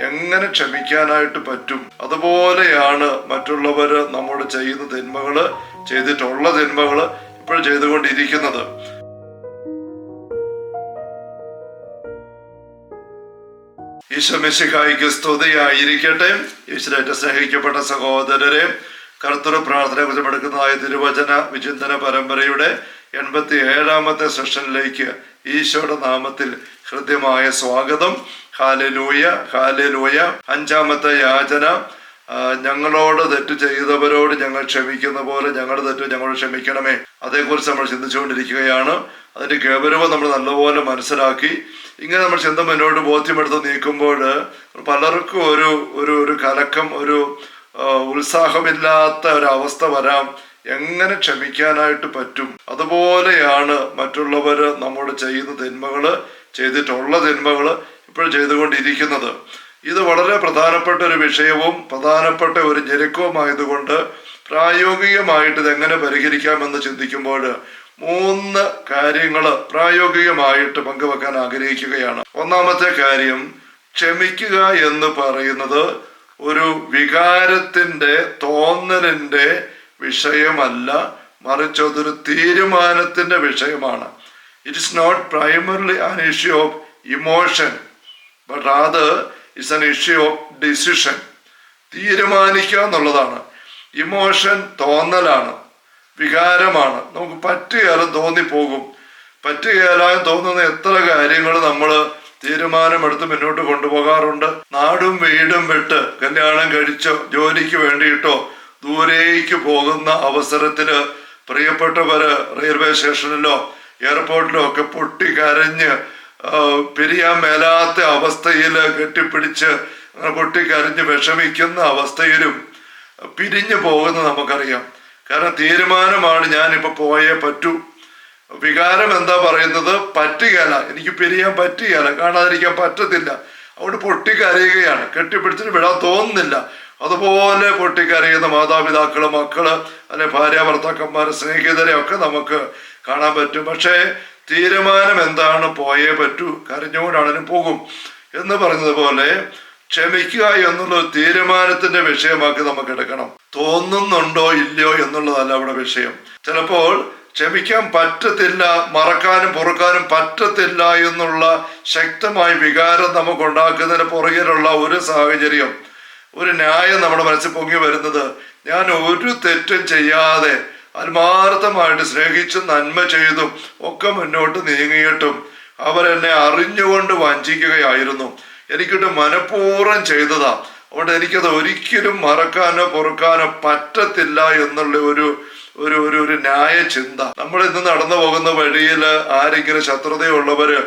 എങ്ങനെ ക്ഷമിക്കാനായിട്ട് പറ്റും? അതുപോലെയാണ് മറ്റുള്ളവർ നമ്മോട് ചെയ്യുന്ന തിന്മകള്, ചെയ്തിട്ടുള്ള തിന്മകള് ഇപ്പോൾ ചെയ്തുകൊണ്ടിരിക്കുന്നത്. ഈശോ മിശിഹായിക്ക് സ്തുതിയായിരിക്കട്ടെ. ഈശ്വരേറ്റ സ്നേഹിക്കപ്പെട്ട സഹോദരരെ, കർത്തൃ പ്രാർത്ഥന കുറിച്ചെടുക്കുന്നതായ തിരുവചന വിചിന്തന പരമ്പരയുടെ 87ാമത്തെ സെഷനിലേക്ക് ഈശോയുടെ നാമത്തിൽ ഹൃദ്യമായ സ്വാഗതം. Hallelujah, hallelujah. 5ാമത്തെ യാചന, ഞങ്ങളോട് തെറ്റ് ചെയ്തവരോട് ഞങ്ങൾ ക്ഷമിക്കുന്ന പോലെ ഞങ്ങളുടെ തെറ്റ് ഞങ്ങളോട് ക്ഷമിക്കണമേ. അതേക്കുറിച്ച് നമ്മൾ ചിന്തിച്ചുകൊണ്ടിരിക്കുകയാണ്. അതിന്റെ ഗൗരവം നമ്മൾ നല്ലപോലെ മനസ്സിലാക്കി ഇങ്ങനെ നമ്മൾ ചിന്ത മുന്നോട്ട് ബോധ്യമെടുത്ത് നീക്കുമ്പോൾ പലർക്കും ഒരു കലക്കം, ഒരു ഉത്സാഹമില്ലാത്ത ഒരവസ്ഥ വരാം. എങ്ങനെ ക്ഷമിക്കാനായിട്ട് പറ്റും? അതുപോലെയാണ് മറ്റുള്ളവർ നമ്മോട് ചെയ്യുന്ന തിന്മകള്, ചെയ്തിട്ടുള്ള തിന്മകള് ഇപ്പോൾ ചെയ്തുകൊണ്ടിരിക്കുന്നത്. ഇത് വളരെ പ്രധാനപ്പെട്ട ഒരു വിഷയവും പ്രധാനപ്പെട്ട ഒരു ഞെരുക്കവുമായതുകൊണ്ട് പ്രായോഗികമായിട്ട് ഇതെങ്ങനെ പരിഹരിക്കാമെന്ന് ചിന്തിക്കുമ്പോൾ 3 കാര്യങ്ങൾ പ്രായോഗികമായിട്ട് പങ്കുവെക്കാൻ ആഗ്രഹിക്കുകയാണ്. ഒന്നാമത്തെ കാര്യം, ക്ഷമിക്കുക എന്ന് പറയുന്നത് ഒരു വികാരത്തിന്റെ, തോന്നലിന്റെ വിഷയമല്ല, മറിച്ച് അതൊരു തീരുമാനത്തിന്റെ വിഷയമാണ്. It is not primarily an issue of emotion, but rather it's an issue of decision. തീരുമാനിക്കുക എന്നുള്ളതാണ്. ഇമോഷൻ തോന്നലാണ്, വികാരമാണ്. നമുക്ക് പറ്റുകയാലും തോന്നിപ്പോകും. പറ്റുകയാലും തോന്നുന്ന എത്ര കാര്യങ്ങൾ നമ്മൾ തീരുമാനമെടുത്ത് മുന്നോട്ട് കൊണ്ടുപോകാറുണ്ട്. നാടും വീടും വിട്ട് കല്യാണം കഴിച്ചോ ജോലിക്ക് വേണ്ടിയിട്ടോ ദൂരേക്ക് പോകുന്ന അവസരത്തില് പ്രിയപ്പെട്ടവര് റെയിൽവേ സ്റ്റേഷനിലോ എയർപോർട്ടിലോ ഒക്കെ പൊട്ടിക്കരഞ്ഞ് പിരിയാൻ മേലാത്ത അവസ്ഥയിൽ കെട്ടിപ്പിടിച്ച് പൊട്ടിക്കരഞ്ഞ് വിഷമിക്കുന്ന അവസ്ഥയിലും പിരിഞ്ഞു പോകുന്നത് നമുക്കറിയാം. കാരണം തീരുമാനമാണ്, ഞാനിപ്പോൾ പോയേ പറ്റൂ. വികാരം എന്താ പറയുന്നത്? പറ്റുകയില്ല, എനിക്ക് പിരിയാൻ പറ്റുകയില്ല, കാണാതിരിക്കാൻ പറ്റത്തില്ല. അവിടെ പൊട്ടിക്കരയുകയാണ്, കെട്ടിപ്പിടിച്ചിട്ട് വിടാൻ തോന്നുന്നില്ല. അതുപോലെ പൊട്ടിക്കരയുന്ന മാതാപിതാക്കള്, മക്കള്, അല്ലെ ഭാര്യ ഭർത്താക്കന്മാര്, സ്നേഹിതരെ ഒക്കെ നമുക്ക് കാണാൻ പറ്റും. പക്ഷേ തീരുമാനം എന്താണ്? പോയേ പറ്റൂ, കരഞ്ഞുകൊണ്ടാണെങ്കിലും പോകും എന്ന് പറഞ്ഞതുപോലെ ക്ഷമിക്കുക എന്നുള്ള തീരുമാനത്തിന്റെ വിഷയമാക്കി നമുക്ക് എടുക്കണം. തോന്നുന്നുണ്ടോ ഇല്ലയോ എന്നുള്ളതല്ല അവിടെ വിഷയം. ചിലപ്പോൾ ക്ഷമിക്കാൻ പറ്റത്തില്ല, മറക്കാനും പൊറുക്കാനും പറ്റത്തില്ല എന്നുള്ള ശക്തമായ വികാരം നമുക്ക് ഉണ്ടാക്കുന്നതിന് പുറകിലുള്ള ഒരു സാഹചര്യം, ഒരു ന്യായം നമ്മുടെ മനസ്സിൽ പൊങ്ങി വരുന്നത്, ഞാൻ ഒരു തെറ്റും ചെയ്യാതെ ആത്മാർത്ഥമായിട്ട് സ്നേഹിച്ചും നന്മ ചെയ്തും ഒക്കെ മുന്നോട്ട് നീങ്ങിയിട്ടും അവരെന്നെ അറിഞ്ഞുകൊണ്ട് വഞ്ചിക്കുകയായിരുന്നു, എനിക്കിട്ട് മനഃപൂർവ്വം ചെയ്തതാ, അതുകൊണ്ട് എനിക്കത് ഒരിക്കലും മറക്കാനോ പൊറുക്കാനോ പറ്റത്തില്ല എന്നുള്ള ഒരു ന്യായ ചിന്ത. നമ്മൾ ഇന്ന് നടന്നു പോകുന്ന വഴിയിൽ ആരെങ്കിലും ശത്രുതയുള്ളവര്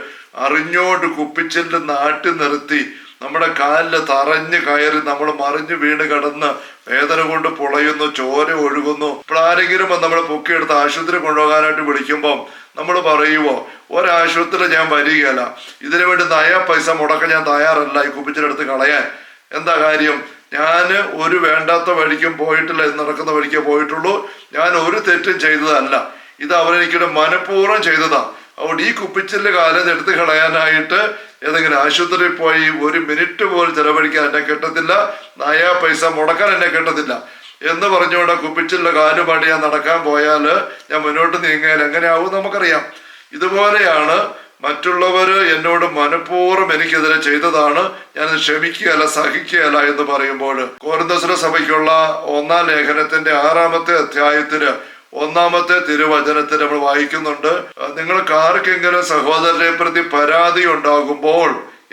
അറിഞ്ഞോണ്ട് കുപ്പിച്ചില് നാട്ടി നിർത്തി നമ്മുടെ കാലിൽ തറഞ്ഞു കയറി നമ്മൾ മറിഞ്ഞു വീണ് കിടന്ന് വേദന കൊണ്ട് പുളയുന്നു, ചോര ഒഴുകുന്നു. ഇപ്പോൾ ആരെങ്കിലും നമ്മളെ പൊക്കിയെടുത്ത് ആശുപത്രി കൊണ്ടുപോകാനായിട്ട് വിളിക്കുമ്പം നമ്മൾ പറയുവോ, ഒരാശുപത്രി ഞാൻ വരികയല്ല, ഇതിനു വേണ്ടി പൈസ മുടക്കാൻ ഞാൻ തയ്യാറല്ല ഈ കുപ്പിച്ചിലെടുത്ത് കളയാൻ. എന്താ കാര്യം? ഞാൻ ഒരു വേണ്ടാത്ത വഴിക്കും പോയിട്ടില്ല, നടക്കുന്ന വഴിക്കേ പോയിട്ടുള്ളൂ, ഞാൻ ഒരു തെറ്റും ചെയ്തതല്ല, ഇത് അവരെനിക്കിടെ മനഃപൂർവ്വം ചെയ്തതാ. അതുകൊണ്ട് ഈ കുപ്പിച്ചില് കാലം എടുത്ത് കളയാനായിട്ട് ഏതെങ്കിലും ആശുപത്രിയിൽ പോയി 1 മിനിറ്റ് പോലും ചെലവഴിക്കാൻ എന്നെ കിട്ടത്തില്ല, പൈസ മുടക്കാൻ എന്നെ കിട്ടത്തില്ല എന്ന് പറഞ്ഞുകൊണ്ട് കുപ്പിച്ചിലെ കാലുമായിട്ട് ഞാൻ നടക്കാൻ പോയാൽ, ഞാൻ മുന്നോട്ട് നീങ്ങിയാൽ എങ്ങനെയാവും നമുക്കറിയാം. ഇതുപോലെയാണ് മറ്റുള്ളവർ എന്നോട് മനഃപൂർവ്വം എനിക്കെതിരെ ചെയ്തതാണ്, ഞാനത് ക്ഷമിക്കുകയല്ല, സഹിക്കുകയല്ല എന്ന് പറയുമ്പോൾ കൊരിന്ത്യർ സഭയ്ക്കുള്ള 1-ാം ലേഖനത്തിന്റെ 6ാമത്തെ അധ്യായത്തില് 1-ാമത്തെ തിരുവചനത്തിൽ നമ്മൾ വായിക്കുന്നുണ്ട്, നിങ്ങൾക്ക് ആർക്കെങ്കിലും സഹോദരനെ പ്രതി പരാതി ഉണ്ടാകുമ്പോൾ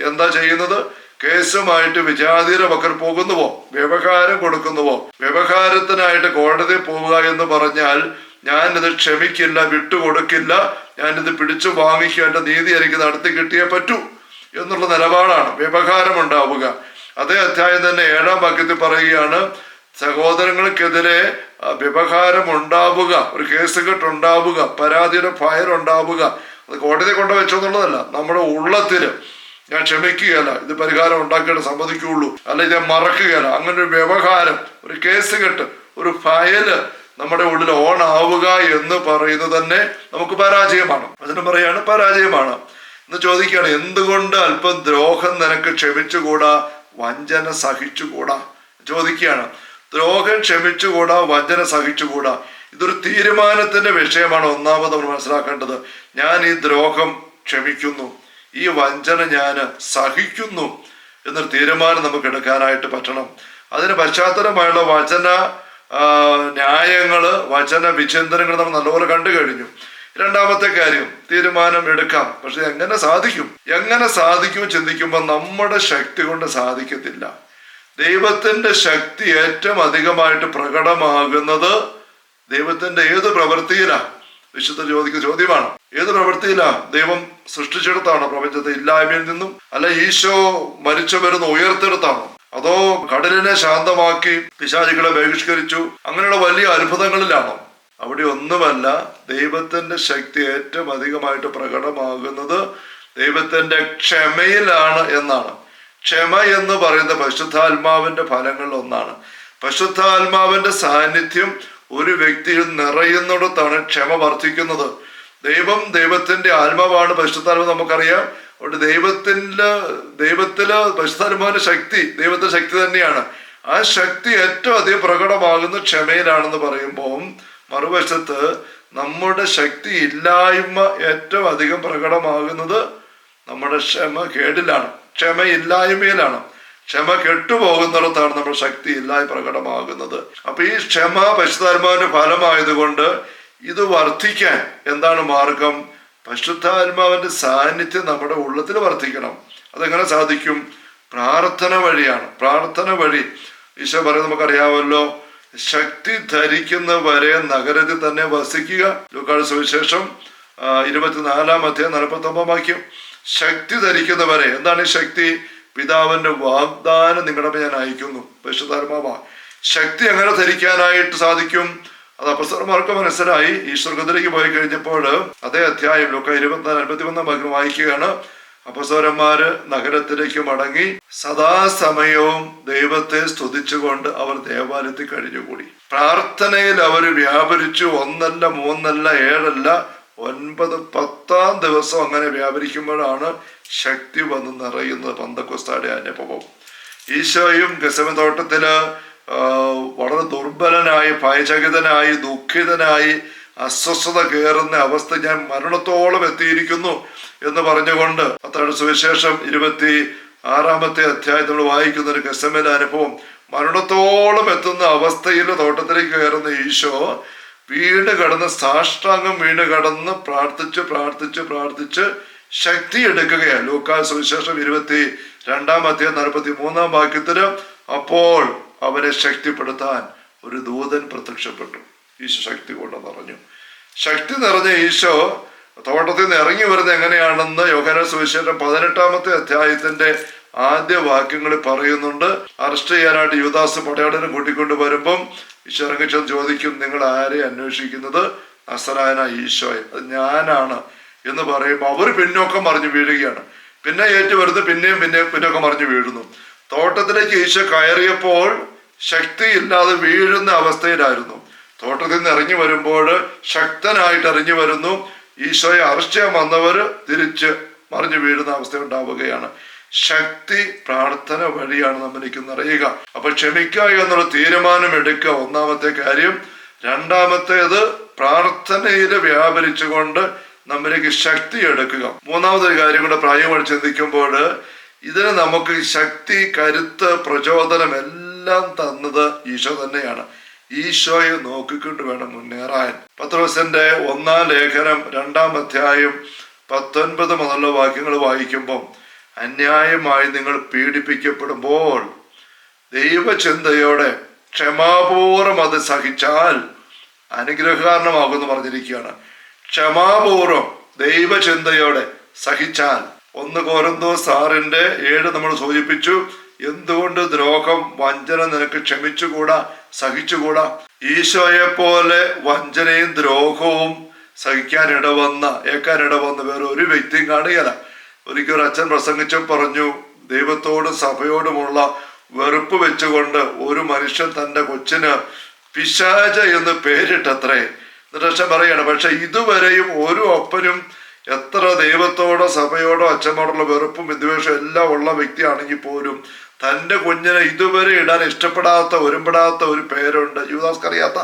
എന്താ ചെയ്യുന്നത്? കേസുമായിട്ട് വിജാതിയുടെ പക്കൽ പോകുന്നുവോ? വ്യവഹാരം കൊടുക്കുന്നുവോ? വ്യവഹാരത്തിനായിട്ട് കോടതി പോവുക എന്ന് പറഞ്ഞാൽ ഞാനിത് ക്ഷമിക്കില്ല, വിട്ടുകൊടുക്കില്ല, ഞാനിത് പിടിച്ചു വാങ്ങിക്കുക, എൻ്റെ നീതി എനിക്ക് നടത്തി കിട്ടിയേ പറ്റൂ എന്നുള്ള നിലപാടാണ് വ്യവഹാരം ഉണ്ടാവുക. അതേ അധ്യായം തന്നെ 7-ാം വാക്യത്തിൽ പറയുകയാണ്, സഹോദരങ്ങൾക്കെതിരെ വ്യവഹാരം ഉണ്ടാവുക, ഒരു കേസ് കെട്ടുണ്ടാവുക, പരാതിയുടെ ഫയൽ ഉണ്ടാവുക. അത് കോടതി കൊണ്ടുവച്ചെന്നുള്ളതല്ല, നമ്മുടെ ഉള്ളത്തില് ഞാൻ ക്ഷമിക്കുകയല്ല, ഇത് പരിഹാരം ഉണ്ടാക്കിയിട്ട് സമ്മതിക്കുകയുള്ളൂ, അല്ല ഇത് മറക്കുകയല്ല, അങ്ങനെ ഒരു വ്യവഹാരം, ഒരു കേസ് കെട്ട്, ഒരു ഫയല് നമ്മുടെ ഉള്ളിൽ ഓൺ ആവുക എന്ന് പറയുന്നത് തന്നെ നമുക്ക് പരാജയമാണ്. അതിന് പറയാണ് പരാജയമാണ് എന്ന് ചോദിക്കുകയാണ്, എന്തുകൊണ്ട് അല്പം ദ്രോഹം നിനക്ക് ക്ഷമിച്ചുകൂടാ? വഞ്ചന സഹിച്ചുകൂടാ. ചോദിക്കുകയാണ്, ദ്രോഹം ക്ഷമിച്ചുകൂടാ, വഞ്ചന സഹിച്ചുകൂടാ. ഇതൊരു തീരുമാനത്തിന്റെ വിഷയമാണ്. ഒന്നാമത് നമ്മൾ മനസ്സിലാക്കേണ്ടത്, ഞാൻ ഈ ദ്രോഹം ക്ഷമിക്കുന്നു, ഈ വഞ്ചന ഞാൻ സഹിക്കുന്നു എന്നൊരു തീരുമാനം നമുക്ക് എടുക്കാനായിട്ട് പറ്റണം. അതിന് പശ്ചാത്തലമായുള്ള വചന ന്യായങ്ങള്, വചന വിചിന്തനങ്ങൾ നമ്മൾ നല്ലപോലെ കണ്ടു കഴിഞ്ഞു. രണ്ടാമത്തെ കാര്യം, തീരുമാനം എടുക്കാം. പക്ഷെ എങ്ങനെ സാധിക്കും ചിന്തിക്കുമ്പോൾ നമ്മുടെ ശക്തി കൊണ്ട് സാധിക്കത്തില്ല. ദൈവത്തിന്റെ ശക്തി ഏറ്റവും അധികമായിട്ട് പ്രകടമാകുന്നത് ദൈവത്തിന്റെ ഏത് പ്രവൃത്തിയിലാ? വിശുദ്ധ ചോദിക്കുന്ന ചോദ്യമാണ്. ഏത് പ്രവൃത്തിയിലാ? ദൈവം സൃഷ്ടിച്ചെടുത്താണോ പ്രപഞ്ചത്തെ ഇല്ലായ്മയിൽ നിന്നും? അല്ല ഈശോ മരിച്ചവരുന്ന് ഉയർത്തെടുത്താണോ? അതോ കടലിനെ ശാന്തമാക്കി പിശാചുകളെ ബഹിഷ്കരിച്ചു അങ്ങനെയുള്ള വലിയ അത്ഭുതങ്ങളിലാണോ? അവിടെ ഒന്നുമല്ല. ദൈവത്തിന്റെ ശക്തി ഏറ്റവും അധികമായിട്ട് പ്രകടമാകുന്നത് ദൈവത്തിന്റെ ക്ഷമയിലാണ് എന്നാണ്. ക്ഷമ എന്ന് പറയുന്ന പരിശുദ്ധാത്മാവിന്റെ ഫലങ്ങളിൽ ഒന്നാണ്. പരിശുദ്ധാത്മാവിന്റെ സാന്നിധ്യം ഒരു വ്യക്തിയിൽ നിറയുന്നിടത്താണ് ക്ഷമ വർദ്ധിക്കുന്നത്. ദൈവത്തിന്റെ ആത്മാവാണ് പരിശുദ്ധാത്മാവ്, നമുക്കറിയാം. അതുകൊണ്ട് ദൈവത്തില് പരിശുദ്ധാത്മാവിന്റെ ശക്തി ദൈവത്തിന്റെ ശക്തി തന്നെയാണ്. ആ ശക്തി ഏറ്റവും അധികം പ്രകടമാകുന്ന ക്ഷമയിലാണെന്ന് പറയുമ്പോൾ, മറുവശത്ത് നമ്മുടെ ശക്തി ഇല്ലായ്മ ഏറ്റവും അധികം പ്രകടമാകുന്നത് നമ്മുടെ ക്ഷമകേടിലാണ്, ക്ഷമയില്ലായ്മയിലാണ്. ക്ഷമ കെട്ടുപോകുന്നിടത്താണ് നമ്മുടെ ശക്തി ഇല്ലായ്മ പ്രകടമാകുന്നത്. അപ്പൊ ഈ ക്ഷമ പരിശുദ്ധാത്മാവിന്റെ ഫലമായതുകൊണ്ട് ഇത് വർദ്ധിക്കാൻ എന്താണ് മാർഗം? പരിശുദ്ധാത്മാവിന്റെ സാന്നിധ്യം നമ്മുടെ ഉള്ളത്തിൽ വർദ്ധിക്കണം. അതെങ്ങനെ സാധിക്കും? പ്രാർത്ഥന വഴിയാണ്. പ്രാർത്ഥന വഴി ഈശോ പറയുന്നത് നമുക്കറിയാമല്ലോ, ശക്തി ധരിക്കുന്നവരെ നഗരത്തിൽ തന്നെ വസിക്കുക. ലൂക്കായുടെ സുവിശേഷം 24:49 ശക്തി ധരിക്കുന്നവരെ. എന്താണ് ഈ ശക്തി? പിതാവിന്റെ വാഗ്ദാനം നിങ്ങളുടെ മേൽ ഞാൻ അയക്കുന്നു. പരിശുദ്ധാത്മാവാ. ശക്തി എങ്ങനെ ധരിക്കാനായിട്ട് സാധിക്കും? അത് അപ്പോസ്തലന്മാർക്ക് മനസ്സിലായി. ഈ സ്വർഗ്ഗത്തിലേക്ക് പോയി കഴിഞ്ഞപ്പോൾ അതേ അധ്യായം ലൂക്കാ 24:51 വായിക്കുകയാണ്. അപ്പോസ്തലന്മാര് നഗരത്തിലേക്ക് മടങ്ങി സദാസമയവും ദൈവത്തെ സ്തുതിച്ചുകൊണ്ട് അവർ ദേവാലയത്തിൽ കഴിഞ്ഞുകൂടി. പ്രാർത്ഥനയിൽ അവർ വ്യാപരിച്ചു. 1 അല്ല 3 അല്ല 7 അല്ല 9, 10-ാം ദിവസം അങ്ങനെ വ്യാപരിക്കുമ്പോഴാണ് ശക്തി വന്ന് നിറയുന്നത്. പന്തക്കൊസ്തായുടെ അനുഭവം. ഈശോയും ഗെത്സമനി തോട്ടത്തില് വളരെ ദുർബലനായി, ഭയചകിതനായി, ദുഃഖിതനായി, അസ്വസ്ഥത കയറുന്ന അവസ്ഥ, ഞാൻ മരണത്തോളം എത്തിയിരിക്കുന്നു എന്ന് പറഞ്ഞുകൊണ്ട് മത്തായിയുടെ സുവിശേഷം 26-ാമത്തെ അധ്യായത്തിൽ നമ്മൾ വായിക്കുന്ന ഒരു ഗെത്സമനി അനുഭവം. മരണത്തോളം എത്തുന്ന അവസ്ഥയിൽ തോട്ടത്തിലേക്ക് കയറുന്ന ഈശോ വീണ് കടന്ന്, സാഷ്ടാംഗം വീണ് കടന്ന് പ്രാർത്ഥിച്ച് ശക്തി എടുക്കുകയാണ്. ലൂക്കാ സുവിശേഷം 22-ാം അധ്യായം 43-ാം വാക്യത്തില്, അപ്പോൾ അവരെ ശക്തിപ്പെടുത്താൻ ഒരു ദൂതൻ പ്രത്യക്ഷപ്പെട്ടു. ഈശോ ശക്തി കൊണ്ട് നിറഞ്ഞു. ശക്തി നിറഞ്ഞ ഈശോ തോട്ടത്തിൽ നിന്ന് ഇറങ്ങി വരുന്നത് എങ്ങനെയാണെന്ന് യോഹന്നാന്റെ സുവിശേഷം 18-ാമത്തെ അധ്യായത്തിന്റെ ആദ്യ വാക്യങ്ങളിൽ പറയുന്നുണ്ട്. അറസ്റ്റ് ചെയ്യാനായിട്ട് യൂദാസ് പടയാളിനെ കൂട്ടിക്കൊണ്ട് വരുമ്പം ഈശോ ഇറങ്ങിച്ചെന്ന് ചോദിക്കും, നിങ്ങൾ ആരെ അന്വേഷിക്കുന്നത്? നസറായനായ ഈശോയെ. അത് ഞാനാണ് എന്ന് പറയുമ്പോൾ അവർ പിന്നോക്കം മറിഞ്ഞു വീഴുകയാണ്. പിന്നെ ഏറ്റുവരുന്നത് പിന്നെയും പിന്നോക്കം മറിഞ്ഞു വീഴുന്നു. തോട്ടത്തിലേക്ക് ഈശോ കയറിയപ്പോൾ ശക്തിയില്ലാതെ വീഴുന്ന അവസ്ഥയിലായിരുന്നു. തോട്ടത്തിൽ നിന്ന് ഇറങ്ങി വരുമ്പോൾ ശക്തനായിട്ട് ഇറങ്ങി വരുന്നു. ഈശോയെ അറസ്റ്റ് ചെയ്യാൻ വന്നവർ തിരിച്ച് മറിഞ്ഞു വീഴുന്ന അവസ്ഥ ഉണ്ടാവുകയാണ്. ശക്തി പ്രാർത്ഥന വഴിയാണ് നമ്മൾക്ക് നിറയുക. അപ്പൊ ക്ഷമിക്കുക എന്നുള്ള തീരുമാനം എടുക്കുക, ഒന്നാമത്തെ കാര്യം. രണ്ടാമത്തേത്, പ്രാർത്ഥനയില് വ്യാപരിച്ചുകൊണ്ട് നമ്മൾക്ക് ശക്തി എടുക്കുക. മൂന്നാമതൊരു കാര്യം കൂടെ പ്രായമായി ചിന്തിക്കുമ്പോൾ, ഇതിന് നമുക്ക് ശക്തി, കരുത്ത്, പ്രചോദനം എല്ലാം തന്നത് ഈശോ തന്നെയാണ്. ഈശോയെ നോക്കിക്കൊണ്ട് വേണം മുന്നേറാൻ. പത്രോസിന്റെ 1-ാം ലേഖനം 2-ാം അധ്യായം 19 മുതലുള്ള വാക്യങ്ങൾ വായിക്കുമ്പം, അന്യായമായി നിങ്ങൾ പീഡിപ്പിക്കപ്പെടുമ്പോൾ ദൈവചിന്തയോടെ ക്ഷമാപൂർവം അത് സഹിച്ചാൽ അനുഗ്രഹകാരണമാകുമെന്ന് പറഞ്ഞിരിക്കുകയാണ്. ക്ഷമാപൂർവം ദൈവചിന്തയോടെ സഹിച്ചാൽ. 1 കൊരിന്തോസ് 6:7 നമ്മൾ സൂചിപ്പിച്ചു. എന്തുകൊണ്ട് ദ്രോഹം, വഞ്ചന നിനക്ക് ക്ഷമിച്ചുകൂടാ, സഹിച്ചുകൂടാ? ഈശോയെ പോലെ വഞ്ചനയും ദ്രോഹവും ഏക്കാനിടവന്ന വേറെ ഒരു വ്യക്തിയും കാണുകയില്ല. ഒരിക്കൽ അച്ഛൻ പ്രസംഗിച്ചും പറഞ്ഞു, ദൈവത്തോടും സഭയോടുമുള്ള വെറുപ്പ് വെച്ചുകൊണ്ട് ഒരു മനുഷ്യൻ തൻ്റെ കൊച്ചിന് പിശാച എന്ന് പേരിട്ടത്രേ. എന്നിട്ട് അച്ഛൻ പറയാണ്, പക്ഷെ ഇതുവരെയും ഒരു അപ്പനും എത്ര ദൈവത്തോടോ സഭയോടോ അച്ഛനോടുള്ള വെറുപ്പും വിദ്വേഷവും എല്ലാം ഉള്ള വ്യക്തിയാണെങ്കിൽ പോലും തൻ്റെ കുഞ്ഞിനെ ഇതുവരെ ഇടാൻ ഇഷ്ടപ്പെടാത്ത ഒരുമ്പെടാത്ത ഒരു പേരുണ്ട് യൂദാസ്കറിയാത്ത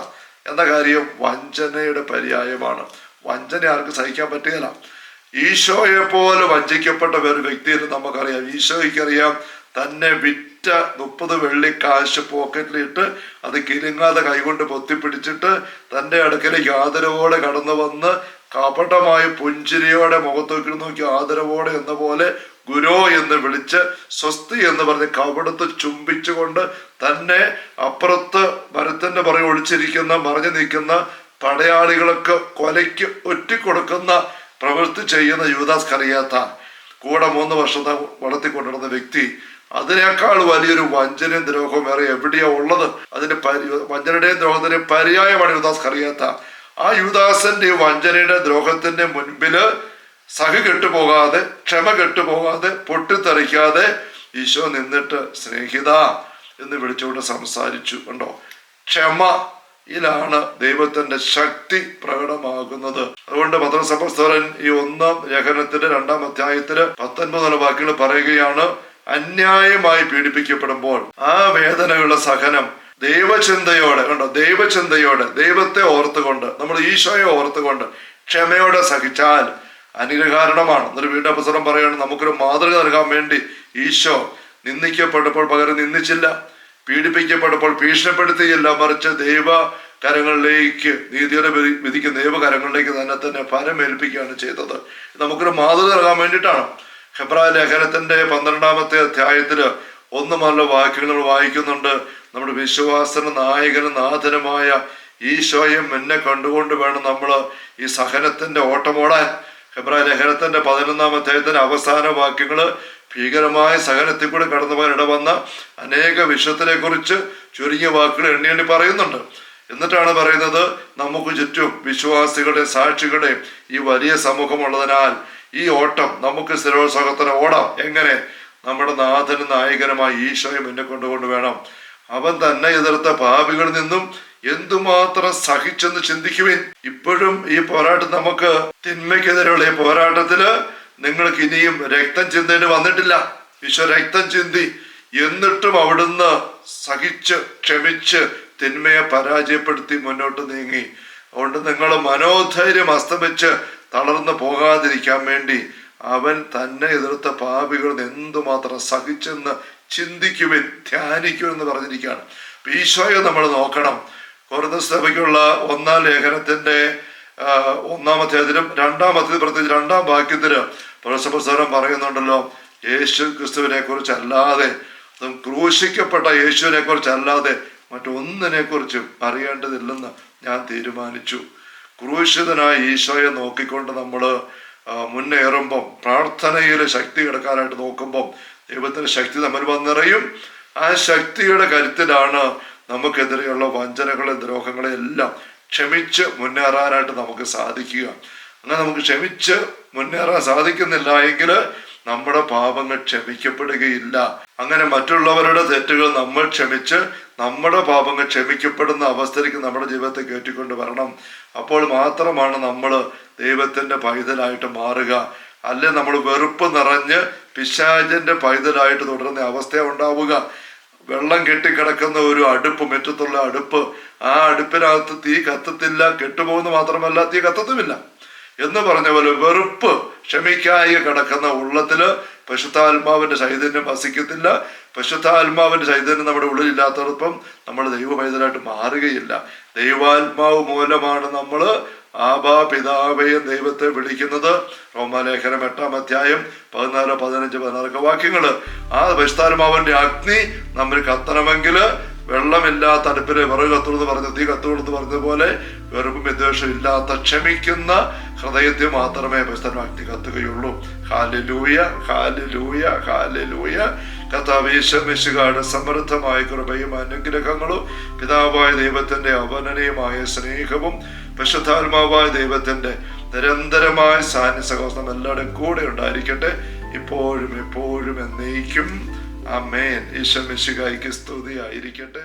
എന്ന കാര്യം വഞ്ചനയുടെ പര്യായമാണ്. വഞ്ചന ആർക്ക് സഹിക്കാൻ പറ്റുകയില്ല. ഈശോയെ പോലെ വഞ്ചിക്കപ്പെട്ട ഒരു വ്യക്തിയെ നമുക്കറിയാം. ഈശോയ്ക്കറിയാം തന്നെ വിറ്റ 30 വെള്ളിക്കാശ് പോക്കറ്റിലിട്ട് അത് കിലുങ്ങാതെ കൈകൊണ്ട് പൊത്തിപ്പിടിച്ചിട്ട് തൻ്റെ അടുക്കലേക്ക് ആദരവോടെ കടന്നു വന്ന് കപടമായ പുഞ്ചിരിയോടെ മുഖത്തേക്ക് നോക്കി ആദരവോടെ എന്ന പോലെ ഗുരോ എന്ന് വിളിച്ച് സ്വസ്തി എന്ന് പറഞ്ഞ് കവിടത്ത് ചുംബിച്ചുകൊണ്ട് തന്നെ അപ്പുറത്ത് മരത്തിന്റെ പുറകെ ഒളിച്ചിരിക്കുന്ന മറിഞ്ഞു നിൽക്കുന്ന പടയാളികളൊക്കെ കൊലയ്ക്ക് ഒറ്റിക്കൊടുക്കുന്ന പ്രവൃത്തി ചെയ്യുന്ന യൂദാസ്കറിയാത്ത കൂടെ 3 വർഷത്തെ വളർത്തിക്കൊണ്ടിരുന്ന വ്യക്തി, അതിനേക്കാൾ വലിയൊരു വഞ്ചനയും ദ്രോഹവും വേറെ എവിടെയാ ഉള്ളത്? അതിന്റെ വഞ്ചനയുടെയും ദ്രോഹത്തിന്റെയും പര്യായമാണ് യൂദാസ്കറിയാത്ത. ആ യൂദാസിന്റെ വഞ്ചനയുടെ ദ്രോഹത്തിന്റെ മുൻപില് സഹി കെട്ടുപോകാതെ, ക്ഷമ കെട്ടുപോകാതെ, പൊട്ടിത്തെറിക്കാതെ ഈശോ നിന്നിട്ട് സ്നേഹിത എന്ന് വിളിച്ചുകൊണ്ട് സംസാരിച്ചു. കണ്ടോ, ക്ഷമയിലാണ് ദൈവത്തിന്റെ ശക്തി പ്രകടമാകുന്നത്. അതുകൊണ്ട് പത്രോസ് ഈ 1-ാം ലേഖനത്തിന്റെ 2-ാം അധ്യായത്തില് 19 വാക്യങ്ങൾ പറയുകയാണ്, അന്യായമായി പീഡിപ്പിക്കപ്പെടുമ്പോൾ ആ വേദനയുള്ള സഹനം ദൈവചിന്തയോടെ, കണ്ടോ, ദൈവചിന്തയോടെ, ദൈവത്തെ ഓർത്തുകൊണ്ട്, നമ്മൾ ഈശോയെ ഓർത്തുകൊണ്ട് ക്ഷമയോടെ സഹിച്ചാൽ അനുഗ്രഹകാരണമാണ്. എന്നൊരു വീണ്ടും പുസ്തകം പറയാണ്, നമുക്കൊരു മാതൃക നൽകാൻ വേണ്ടി ഈശോ നിന്ദിക്കപ്പെട്ടപ്പോൾ പകരം നിന്ദിച്ചില്ല, പീഡിപ്പിക്കപ്പെട്ടപ്പോൾ ഭീഷണിപ്പെടുത്തിയില്ല, മറിച്ച് ദൈവ കരങ്ങളിലേക്ക്, നീതിയുടെ വിധിക്ക് ദൈവകരങ്ങളിലേക്ക് തന്നെ ഫലമേൽപ്പിക്കുകയാണ് ചെയ്തത്. നമുക്കൊരു മാതൃക നൽകാൻ വേണ്ടിയിട്ടാണ്. ഹെബ്രായ ലേഖനത്തിന്റെ 12-ാമത്തെ അധ്യായത്തില് 1 മുതലുള്ള വാക്യങ്ങൾ വായിക്കുന്നുണ്ട്. നമ്മുടെ വിശ്വാസന നായകനും നാഥനുമായ ഈശോയെ മുന്നേ കണ്ടുകൊണ്ട് വേണം നമ്മൾ ഈ സഹനത്തിന്റെ ഓട്ടമോടാൻ. ഹെബ്രായ ലേഖനത്തിന്റെ 11-ാം അധ്യായത്തിന്റെ അവസാന വാക്യങ്ങള് ഭീകരമായ സഹനത്തിൽ കൂടെ കടന്നു പോകാൻ ഇടവന്ന അനേക വിഷയത്തിനെ കുറിച്ച് ചുരുങ്ങിയ വാക്കുകൾ എണ്ണി പറയുന്നുണ്ട്. എന്നിട്ടാണ് പറയുന്നത്, നമുക്ക് ചുറ്റും വിശ്വാസികളുടെ സാക്ഷികളുടെ ഈ വലിയ സമൂഹമുള്ളതിനാൽ ഈ ഓട്ടം നമുക്ക് സ്ഥിരോത്സാഹത്തിന് ഓടാം. എങ്ങനെ? നമ്മുടെ നാഥനും നായകനുമായി ഈശോയെ മുന്നേ കൊണ്ടുകൊണ്ട് വേണം. അവൻ തന്നെ എതിർത്ത പാപികളിൽ നിന്നും എന്തുമാത്രം സഹിച്ചെന്ന് ചിന്തിക്കുവിൻ. ഇപ്പോഴും ഈ പോരാട്ടം, നമുക്ക് തിന്മയ്ക്കെതിരെയുള്ള ഈ പോരാട്ടത്തില് നിങ്ങൾക്ക് ഇനിയും രക്തം ചിന്തേണ്ടി വന്നിട്ടില്ല. ഈശോ രക്തം ചിന്തി, എന്നിട്ടും അവിടുന്ന് സഹിച്ച് ക്ഷമിച്ച് തിന്മയെ പരാജയപ്പെടുത്തി മുന്നോട്ട് നീങ്ങി. അതുകൊണ്ട് നിങ്ങൾ മനോധൈര്യം അസ്തമിച്ച് തളർന്നു പോകാതിരിക്കാൻ വേണ്ടി അവൻ തന്നെ എതിർത്ത പാപികൾ എന്തുമാത്രം സഹിച്ചെന്ന് ചിന്തിക്കുവിൻ, ധ്യാനിക്കുവിൻ എന്ന് പറഞ്ഞിരിക്കുകയാണ്. ഈശോയെ നമ്മൾ നോക്കണം. കൊരിന്ത്യർ സഭയ്ക്കുള്ള 1-ാം ലേഖനത്തിന്റെ 1-ാം അധ്യായത്തിലും 2-ാം അധ്യായത്തിൽ, പ്രത്യേകിച്ച് 2-ാം വാക്യത്തില് പൗലോസ് പറയുന്നുണ്ടല്ലോ, യേശു ക്രിസ്തുവിനെ കുറിച്ചല്ലാതെ, ക്രൂശിക്കപ്പെട്ട യേശുവിനെ കുറിച്ചല്ലാതെ മറ്റൊന്നിനെ കുറിച്ചും അറിയേണ്ടതില്ലെന്ന് ഞാൻ തീരുമാനിച്ചു. ക്രൂശിതനായ ഈശോയെ നോക്കിക്കൊണ്ട് നമ്മൾ മുന്നേറുമ്പം, പ്രാർത്ഥനയിൽ ശക്തി കിടക്കാനായിട്ട് നോക്കുമ്പം ദൈവത്തിന്റെ ശക്തി നമ്മൾ വന്നിറയും. ആ ശക്തിയുടെ കരുത്തിലാണ് നമുക്കെതിരെയുള്ള വഞ്ചനകളെ, ദ്രോഹങ്ങളെ എല്ലാം ക്ഷമിച്ച് മുന്നേറാനായിട്ട് നമുക്ക് സാധിക്കുക. അങ്ങനെ നമുക്ക് ക്ഷമിച്ച് മുന്നേറാൻ സാധിക്കുന്നില്ല എങ്കിൽ നമ്മുടെ പാപങ്ങൾ ക്ഷമിക്കപ്പെടുകയില്ല. അങ്ങനെ മറ്റുള്ളവരുടെ തെറ്റുകൾ നമ്മൾ ക്ഷമിച്ച് നമ്മുടെ പാപങ്ങൾ ക്ഷമിക്കപ്പെടുന്ന അവസ്ഥയിലേക്ക് നമ്മുടെ ജീവിതത്തെ കയറ്റിക്കൊണ്ട് വരണം. അപ്പോൾ മാത്രമാണ് നമ്മൾ ദൈവത്തിന്റെ പൈതലായിട്ട് മാറുക. അല്ലെ നമ്മൾ വെറുപ്പ് നിറഞ്ഞ് പിശാചിന്റെ പൈതലായിട്ട് തുടരുന്ന അവസ്ഥ ഉണ്ടാവുക. വെള്ളം കെട്ടിക്കിടക്കുന്ന ഒരു അടുപ്പ്, മുറ്റത്തുള്ള അടുപ്പ്, ആ അടുപ്പിനകത്ത് തീ കത്തത്തില്ല, കെട്ടുപോകുന്ന മാത്രമല്ല തീ കത്തത്തുമില്ല എന്ന് പറഞ്ഞ പോലെ വെറുപ്പ് ക്ഷമിക്കായി കിടക്കുന്ന ഉള്ളത്തില് പരിശുദ്ധാത്മാവിന്റെ ചൈതന്യം വസിക്കത്തില്ല. പരിശുദ്ധാത്മാവിന്റെ ചൈതന്യം നമ്മുടെ ഉള്ളിലില്ലാത്തപ്പം നമ്മൾ ദൈവ പൈതലായിട്ട് മാറുകയില്ല. ദൈവാത്മാവ് മൂലമാണ് നമ്മൾ ആബാ പിതാവേ ദൈവത്തെ വിളിക്കുന്നത്. റോമാലേഖനം 8-ാം അധ്യായം 14, 15, 16 വാക്യങ്ങള്. ആ പരിശുദ്ധാത്മാവിന്റെ അഗ്നി നമ്മൾ കത്തണമെങ്കിൽ വെള്ളമില്ലാത്ത അടുപ്പില് വിറക് കത്തുള്ളൂ പറഞ്ഞ തീ കത്തുള്ളൂ പറഞ്ഞതുപോലെ വെറുപ്പും വിദ്വേഷം ഇല്ലാത്ത ക്ഷമിക്കുന്ന ഹൃദയത്തെ മാത്രമേ പരിശുദ്ധാത്മാ അഗ്നി കത്തുകയുള്ളൂ. Hallelujah, hallelujah, hallelujah. കർത്താവേ യേശുമിശിഹായുടെ സമൃദ്ധമായ കൃപയും അനുഗ്രഹങ്ങളും പിതാവായ ദൈവത്തിന്റെ അവർണ്ണനീയമായ സ്നേഹവും പരിശുദ്ധാത്മാവായ ദൈവത്തിന്റെ നിരന്തരമായ സാന്നിധ്യം എല്ലാവരുടെയും കൂടെ ഉണ്ടായിരിക്കട്ടെ, ഇപ്പോഴും എപ്പോഴും എന്നേക്കും. ആമേൻ. യേശുമിശിഹായ്ക്ക് സ്തുതിയായിരിക്കട്ടെ.